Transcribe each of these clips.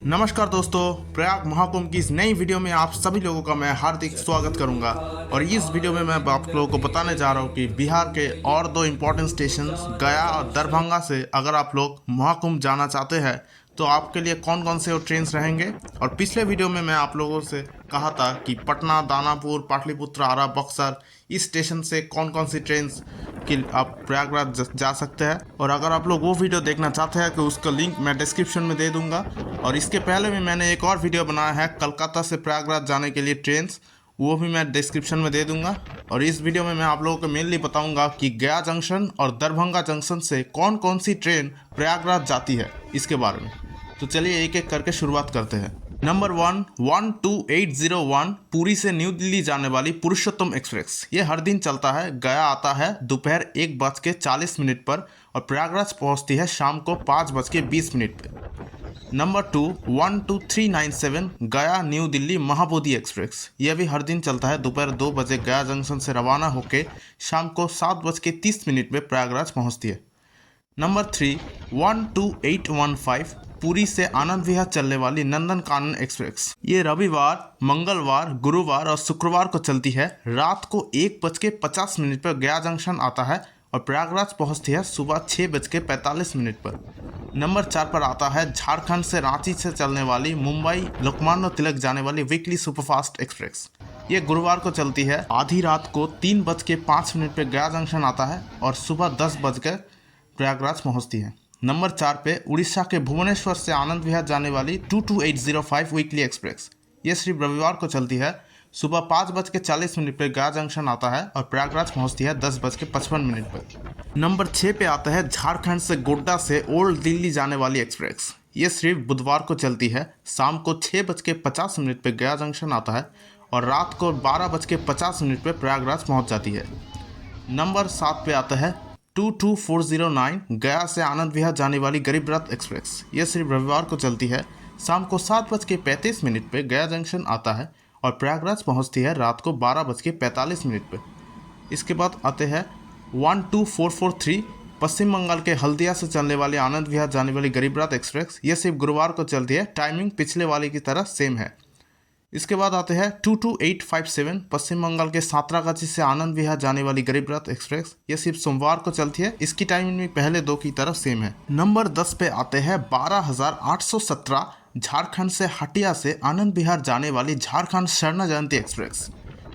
नमस्कार दोस्तों, प्रयाग महाकुंभ की इस नई वीडियो में आप सभी लोगों का मैं हार्दिक स्वागत करूंगा। और इस वीडियो में मैं आप लोगों को बताने जा रहा हूं कि बिहार के और दो इम्पोर्टेंट स्टेशन गया और दरभंगा से अगर आप लोग महाकुंभ जाना चाहते हैं तो आपके लिए कौन कौन से ट्रेन रहेंगे। और पिछले वीडियो में मैं आप लोगों से कहा था कि पटना, दानापुर, पाटलिपुत्र, आरा, बक्सर इस स्टेशन से कौन कौन सी ट्रेन कि आप प्रयागराज जा सकते हैं। और अगर आप लोग वो वीडियो देखना चाहते हैं तो उसका लिंक मैं डिस्क्रिप्शन में दे दूंगा। और इसके पहले भी मैंने एक और वीडियो बनाया है कलकत्ता से प्रयागराज जाने के लिए ट्रेन, वो भी मैं डिस्क्रिप्शन में दे दूंगा। और इस वीडियो में मैं आप लोगों को मेनली बताऊंगा कि गया जंक्शन और दरभंगा जंक्शन से कौन कौन सी ट्रेन प्रयागराज जाती है इसके बारे में। तो चलिए एक एक करके शुरुआत करते हैं। नंबर 1 12801 पुरी से न्यू दिल्ली जाने वाली पुरुषोत्तम एक्सप्रेस। ये हर दिन चलता है। गया आता है दोपहर 1:40 पर और प्रयागराज पहुंचती है शाम को 5:20 पर। नंबर 2 12397 गया न्यू दिल्ली महाबोधि एक्सप्रेस। यह भी हर दिन चलता है। दोपहर 2 बजे गया जंक्शन से रवाना होकर शाम को 7:30 पर प्रयागराज पहुंचती है। नंबर 3 12815 पुरी से आनंद विहार चलने वाली नंदन कानन एक्सप्रेस। ये रविवार, मंगलवार, गुरुवार और शुक्रवार को चलती है। रात को 1:50 पर गया जंक्शन आता है और प्रयागराज पहुंचती है सुबह 6:45 पर। नंबर 4 पर आता है झारखंड से रांची से चलने वाली मुंबई लोकमान्य तिलक जाने वाली वीकली सुपरफास्ट एक्सप्रेस। ये गुरुवार को चलती है। आधी रात को 3:05 पर गया जंक्शन आता है और सुबह 10 बजकर प्रयागराज पहुंचती है। नंबर 4 पे उड़ीसा के भुवनेश्वर से आनंद विहार जाने वाली 22805 वीकली एक्सप्रेस। ये सिर्फ रविवार को चलती है। सुबह 5:40 पर गया जंक्शन आता है और प्रयागराज पहुंचती है 10:55 पर। नंबर 6 पे आता है झारखंड से गोड्डा से ओल्ड दिल्ली जाने वाली एक्सप्रेस। ये सिर्फ बुधवार को चलती है। शाम को 6:50 पर गया जंक्शन आता है और रात को 12:50 पर प्रयागराज पहुँच जाती है। नंबर 7 पे आता है 22409 गया से आनंद विहार जाने वाली गरीब रथ एक्सप्रेस। यह सिर्फ रविवार को चलती है। शाम को 7:35 पर गया जंक्शन आता है और प्रयागराज पहुंचती है रात को 12:45 पर। इसके बाद आते हैं 12443 पश्चिम बंगाल के हल्दिया से चलने वाली आनंद विहार जाने वाली गरीब रथ एक्सप्रेस। यह सिर्फ गुरुवार को चलती है। टाइमिंग पिछले वाले की तरह सेम है। इसके बाद आते हैं 22857 पश्चिम बंगाल के सातरागाछी से आनंद विहार जाने वाली गरीब रथ एक्सप्रेस। ये सिर्फ सोमवार को चलती है। इसकी टाइमिंग भी पहले दो की तरह सेम है। नंबर 10 पे आते हैं 12817 झारखंड से हटिया से आनंद विहार जाने वाली झारखंड स्वर्ण जयंती एक्सप्रेस।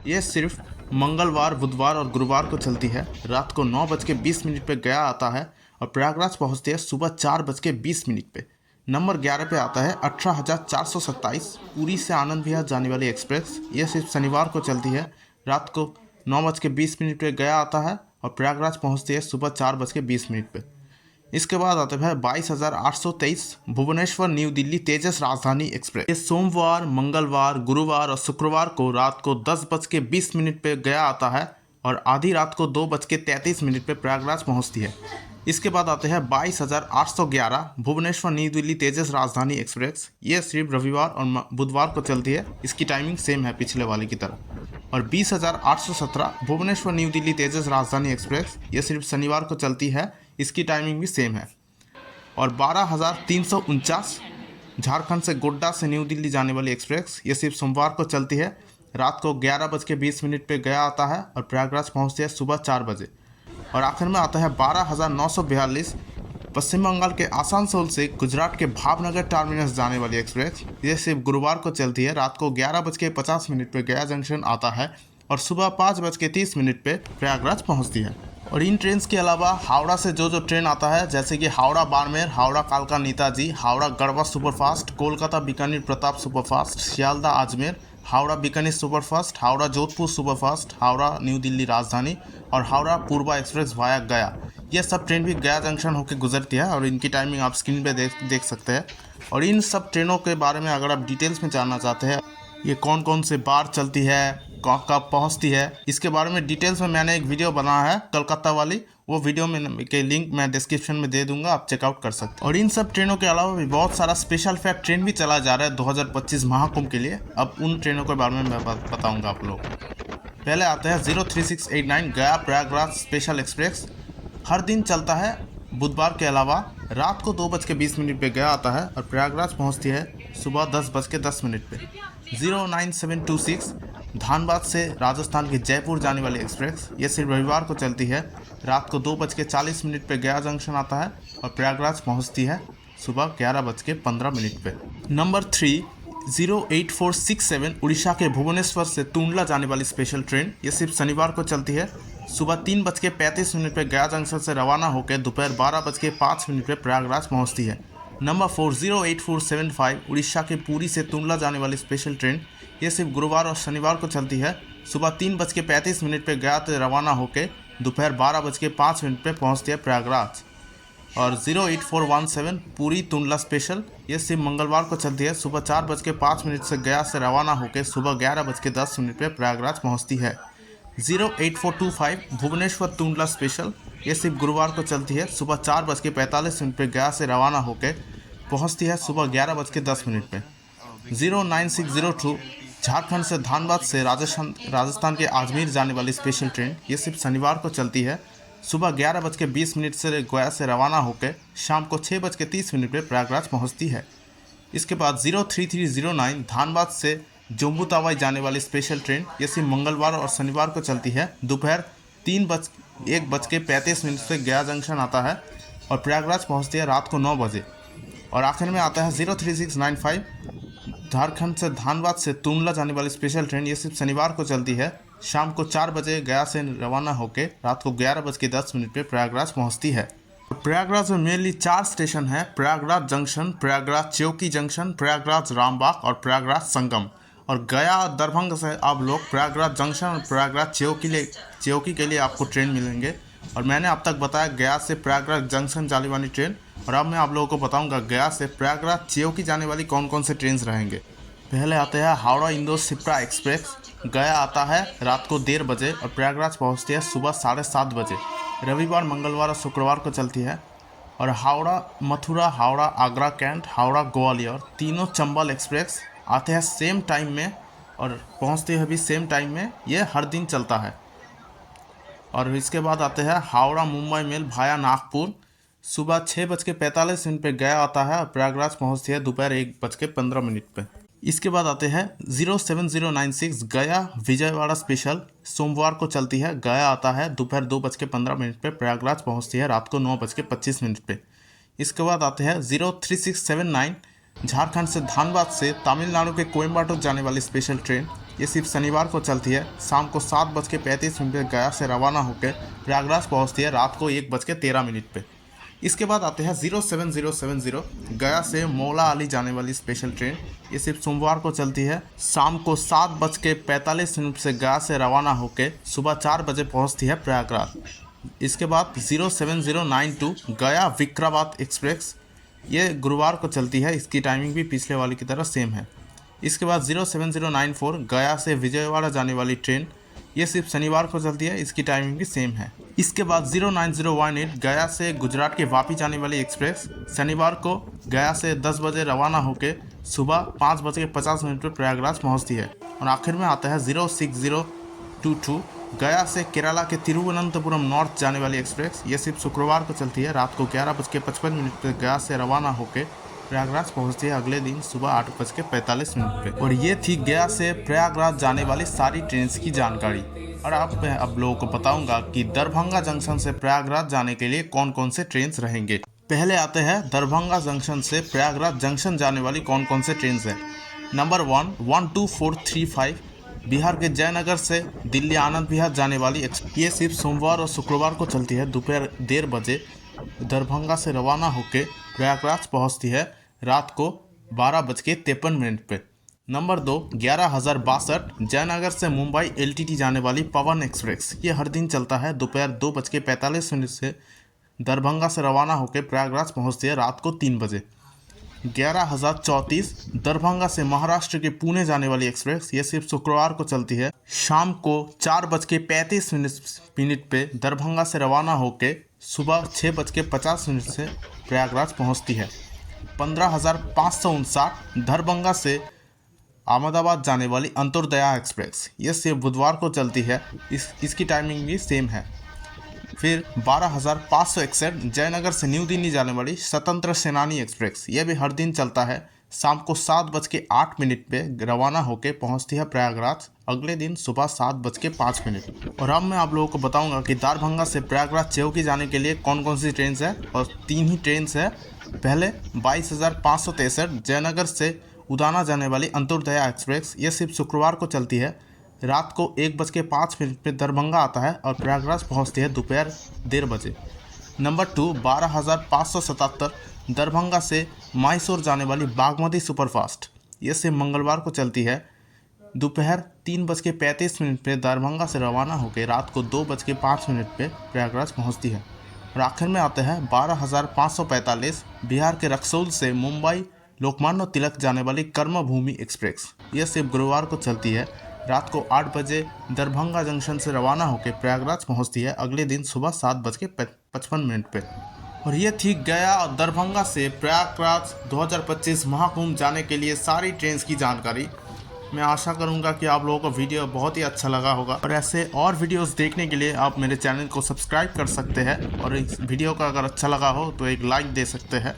ये सिर्फ मंगलवार, बुधवार और गुरुवार को चलती है। रात को 9:20 पर गया आता है और प्रयागराज पहुँचती है सुबह 4:20 पर। नंबर 11 पे आता है 18427 पुरी से आनंद विहार जाने वाली एक्सप्रेस। यह सिर्फ शनिवार को चलती है। रात को 9:20 पर गया आता है और प्रयागराज पहुंचती है सुबह 4:20 पर। इसके बाद आते हैं 22823 भुवनेश्वर न्यू दिल्ली तेजस राजधानी एक्सप्रेस। ये सोमवार, मंगलवार, गुरुवार और शुक्रवार को रात को 10:20 पर गया आता है और आधी रात को 2:33 पर प्रयागराज पहुँचती है। इसके बाद आते हैं 22811 भुवनेश्वर न्यू दिल्ली तेजस राजधानी एक्सप्रेस। ये सिर्फ रविवार और बुधवार को चलती है। इसकी टाइमिंग सेम है पिछले वाले की तरह। और 20817 भुवनेश्वर न्यू दिल्ली तेजस राजधानी एक्सप्रेस। ये सिर्फ शनिवार को चलती है। इसकी टाइमिंग भी सेम है। और 12349 झारखंड से गोड्डा से न्यू दिल्ली जाने वाली एक्सप्रेस। ये सिर्फ सोमवार को चलती है। रात को 11:20 पर गया आता है और प्रयागराज पहुँचती है सुबह 4 बजे। और आखिर में आता है 12942 पश्चिम बंगाल के आसनसोल से गुजरात के भावनगर टर्मिनस जाने वाली एक्सप्रेस। ये सिर्फ गुरुवार को चलती है। रात को 11:50 पर गया जंक्शन आता है और सुबह 5:30 पर प्रयागराज पहुंचती है। और इन ट्रेन के अलावा हावड़ा से जो ट्रेन आता है, जैसे कि हावड़ा बाड़मेर, हावड़ा कालका Netaji, Howrah Garhwa superfast, Kolkata Bikaner Pratap superfast, Sealdah Ajmer, Howrah Bikaner superfast, Howrah Jodhpur superfast, Howrah new Delhi राजधानी और हावड़ा पूर्वा एक्सप्रेस वाया गया। ये सब ट्रेन भी गया जंक्शन होकर गुजरती है और इनकी टाइमिंग आप स्क्रीन पे देख सकते हैं। और इन सब ट्रेनों के बारे में अगर आप डिटेल्स में जानना चाहते हैं, ये कौन कौन से बार चलती है, कब पहुंचती है, इसके बारे में डिटेल्स में मैंने एक वीडियो बनाया है कलकत्ता वाली। वो वीडियो में के लिंक मैं डिस्क्रिप्शन में दे दूंगा, आप चेकआउट कर सकते हैं। और इन सब ट्रेनों के अलावा भी बहुत सारा स्पेशल फैक्ट ट्रेन भी चला जा रहा है 2025 महाकुंभ के लिए। अब उन ट्रेनों के बारे में मैं बताऊंगा आप लोग। पहले आता है 03689 गया प्रयागराज स्पेशल एक्सप्रेस। हर दिन चलता है। बुधवार के अलावा रात को 2:20 पर गया आता है और प्रयागराज पहुंचती है सुबह 10:10 पे। 09726 धानबाद से राजस्थान के जयपुर जाने वाली एक्सप्रेस, ये सिर्फ रविवार को चलती है। रात को 2:40 पे गया जंक्शन आता है और प्रयागराज पहुंचती है सुबह 11:15 पे। नंबर 3 08467 उड़ीसा के भुवनेश्वर से टुंडला जाने वाली स्पेशल ट्रेन, ये सिर्फ शनिवार को चलती है। सुबह 3:35 पे गया जंक्शन से रवाना होकर दोपहर 12:05 पे प्रयागराज पहुंचती है। नंबर 4 08475 उड़ीसा के पुरी से टुंडला जाने वाली स्पेशल ट्रेन, ये सिर्फ गुरुवार और शनिवार को चलती है। सुबह 3:35 पे गया से रवाना होकर दोपहर 12:05 पे पहुंचती है प्रयागराज। और 08417 पूरी टुंडला स्पेशल, ये सिर्फ मंगलवार को चलती है। सुबह 4:05 से गया से रवाना होकर सुबह 11:10 पे प्रयागराज पहुंचती है। 08425 भुवनेश्वर टुंडला स्पेशल, ये सिर्फ गुरुवार को चलती है। सुबह 4:45 पे गया से रवाना होकर पहुंचती है सुबह 11:10 पे। 09602 झारखंड से धानबाद से राजस्थान के अजमेर जाने वाली स्पेशल ट्रेन, ये सिर्फ शनिवार को चलती है। सुबह 11:20 से गया से रवाना होकर शाम को 6:30 पे प्रयागराज पहुंचती है। इसके बाद 03309 धानबाद से जम्मू तवाई जाने वाली स्पेशल ट्रेन, ये सिर्फ मंगलवार और शनिवार को चलती है। दोपहर 1:35 से गया जंक्शन आता है और प्रयागराज पहुंचती है रात को 9 बजे। और आखिर में आता है 03695 झारखंड से धानबाद से टुंडला जाने वाली स्पेशल ट्रेन, ये सिर्फ शनिवार को चलती है। शाम को 4 बजे गया से रवाना होकर रात को 11:10 पे प्रयागराज पहुंचती है। प्रयागराज में मेनली 4 स्टेशन है: प्रयागराज जंक्शन, प्रयागराज चौकी जंक्शन, प्रयागराज रामबाग और प्रयागराज संगम। और गया और दरभंगा से आप लोग प्रयागराज जंक्शन और प्रयागराज चौकी के लिए आपको ट्रेन मिलेंगे। और मैंने अब तक बताया गया से प्रयागराज जंक्शन जाने वाली ट्रेन, और अब मैं आप लोगों को बताऊंगा गया से प्रयागराज चौकी जाने वाली कौन कौन से ट्रेन रहेंगे। पहले आते हैं हावड़ा इंदौर शिप्रा एक्सप्रेस, गया आता है रात को 1:30 बजे और प्रयागराज पहुंचती है सुबह 7:30 बजे। रविवार, मंगलवार और शुक्रवार को चलती है। और हावड़ा मथुरा, हावड़ा आगरा कैंट, हावड़ा ग्वालियर, तीनों चंबल एक्सप्रेस आते हैं सेम टाइम में और पहुंचते हैं भी सेम टाइम में, ये हर दिन चलता है। और इसके बाद आते हैं हावड़ा मुंबई मेल भाया नागपुर, सुबह 6:45 पे गया आता है और प्रयागराज पहुंचती है दोपहर 1:15 पे। इसके बाद आते हैं 07096 गया विजयवाड़ा स्पेशल, सोमवार को चलती है। गया आता है दोपहर 2:15 पे, प्रयागराज पहुंचती है रात को 9:25 पे। इसके बाद आते हैं 03679 झारखंड से धानबाद से तमिलनाडु के कोयम्बटूर जाने वाली स्पेशल ट्रेन, ये सिर्फ शनिवार को चलती है। शाम को 7:35 पे गया से रवाना होकर प्रयागराज पहुंचती है रात को 1:13 पे। इसके बाद आते हैं 07070 गया से मौला अली जाने वाली स्पेशल ट्रेन, ये सिर्फ सोमवार को चलती है। शाम को 7:45 से गया से रवाना होकर सुबह 4 बजे पहुंचती है प्रयागराज। इसके बाद 07092 गया विक्राबाद एक्सप्रेस, ये गुरुवार को चलती है। इसकी टाइमिंग भी पिछले वाली की तरह सेम है। इसके बाद 07094 गया से विजयवाड़ा जाने वाली ट्रेन, ये सिर्फ शनिवार को चलती है। इसकी टाइमिंग भी सेम है। इसके बाद 09018 गया से गुजरात के वापी जाने वाली एक्सप्रेस, शनिवार को गया से 10 बजे रवाना होकर सुबह 5:50 पर प्रयागराज पहुंचती है। और आखिर में आता है 06022 गया से केरला के तिरुवनंतपुरम नॉर्थ जाने वाली एक्सप्रेस, ये सिर्फ शुक्रवार को चलती है। रात को 11:55 पर गया से रवाना होकर प्रयागराज पहुंचती है अगले दिन सुबह 8:45 पे। और ये थी गया से प्रयागराज जाने वाली सारी ट्रेन की जानकारी। और अब लोगों को बताऊंगा कि दरभंगा जंक्शन से प्रयागराज जाने के लिए कौन कौन से ट्रेन रहेंगे। पहले आते हैं दरभंगा जंक्शन से प्रयागराज जंक्शन जाने वाली कौन कौन से ट्रेन हैं। नंबर 1 12435 बिहार के जयनगर से दिल्ली आनंद विहार जाने वाली, ये सिर्फ सोमवार और शुक्रवार को चलती है। दोपहर 1:30 बजे दरभंगा से रवाना होकर प्रयागराज पहुंचती है रात को 12:53 पे। नंबर 2 11062 जयनगर से मुंबई LTT जाने वाली पवन एक्सप्रेस, ये हर दिन चलता है। दोपहर 2:45 से दरभंगा से रवाना होकर प्रयागराज पहुंचती है रात को 3 बजे। 11034 दरभंगा से महाराष्ट्र के पुणे जाने वाली एक्सप्रेस, ये सिर्फ शुक्रवार को चलती है। शाम को 4:35 पे दरभंगा से रवाना होकर सुबह 6:50 से प्रयागराज पहुंचती है। 15559 दरभंगा से अहमदाबाद जाने वाली अंत्योदया एक्सप्रेस, ये सिर्फ बुधवार को चलती है। इसकी टाइमिंग भी सेम है। फिर 12561 जयनगर से न्यू दिल्ली जाने वाली स्वतंत्र सेनानी एक्सप्रेस, ये भी हर दिन चलता है। शाम को 7:08 पे रवाना होकर पहुंचती है प्रयागराज, अगले दिन सुबह 7:05। और अब मैं आप लोगों को बताऊंगा कि दरभंगा से प्रयागराज चेवकी जाने के लिए कौन कौन सी ट्रेन है, और 3 ही ट्रेन है। पहले 22,563 जयनगर से उड़ाना जाने वाली अंत्योदया एक्सप्रेस, ये सिर्फ शुक्रवार को चलती है। रात को 1:05 पे दरभंगा आता है और प्रयागराज पहुंचती है दोपहर 1:30 बजे। नंबर 2 12,577 दरभंगा से मैसूर जाने वाली बागमती सुपरफास्ट, ये सिर्फ मंगलवार को चलती है। दोपहर 3:35 पे दरभंगा से रवाना होकर रात को 2:05 पे प्रयागराज पहुंचती है। और आखिर में आते हैं 12,545 बिहार के रक्सौल से मुंबई लोकमान्य तिलक जाने वाली कर्मभूमि एक्सप्रेस, यह सिर्फ गुरुवार को चलती है। रात को 8 बजे दरभंगा जंक्शन से रवाना होकर प्रयागराज पहुंचती है, अगले दिन सुबह 7:55 पे। और ये थी गया और दरभंगा से प्रयागराज 2025 महाकुंभ जाने के लिए सारी ट्रेन की जानकारी। मैं आशा करूंगा कि आप लोगों को वीडियो बहुत ही अच्छा लगा होगा, और ऐसे और वीडियोस देखने के लिए आप मेरे चैनल को सब्सक्राइब कर सकते हैं, और इस वीडियो का अगर अच्छा लगा हो तो एक लाइक दे सकते हैं।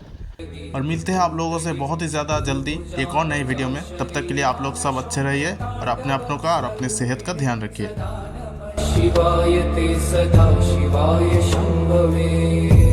और मिलते हैं आप लोगों से बहुत ही ज़्यादा जल्दी एक और नई वीडियो में। तब तक के लिए आप लोग सब अच्छे रहिए और अपनों का और अपने सेहत का ध्यान रखिए। शिवाय ते सदा शिवाय शंभवे।